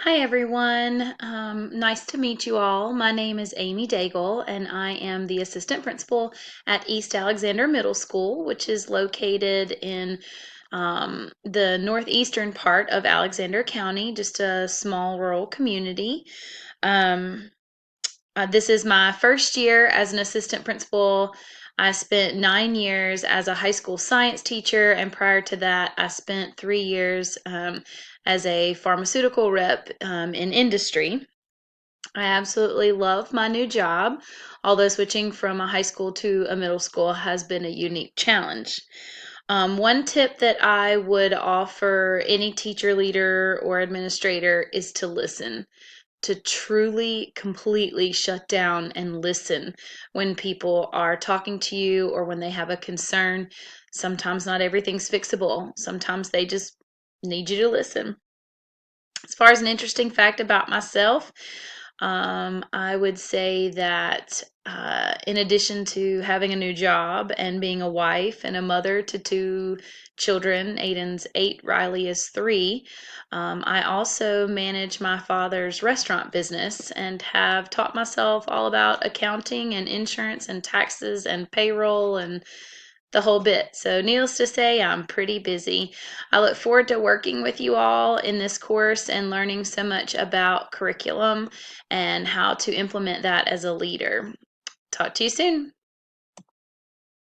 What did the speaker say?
Hi everyone. Nice to meet you all. My name is Amy Daigle and I am the assistant principal at East Alexander Middle School, which is located in the northeastern part of Alexander County, just a small rural community. Um, this is my first year as an assistant principal. I spent 9 years as a high school science teacher, and prior to that, I spent 3 years as a pharmaceutical rep in industry. I absolutely love my new job, although switching from a high school to a middle school has been a unique challenge. One tip that I would offer any teacher, leader, or administrator is to listen, to truly, completely shut down and listen when people are talking to you or when they have a concern. Sometimes not everything's fixable, sometimes they just need you to listen. As far as an interesting fact about myself, I would say that in addition to having a new job and being a wife and a mother to two children, Aiden's 8, Riley is 3, I also manage my father's restaurant business and have taught myself all about accounting and insurance and taxes and payroll and the whole bit. So, needless to say, I'm pretty busy. I look forward to working with you all in this course and learning so much about curriculum and how to implement that as a leader. Talk to you soon.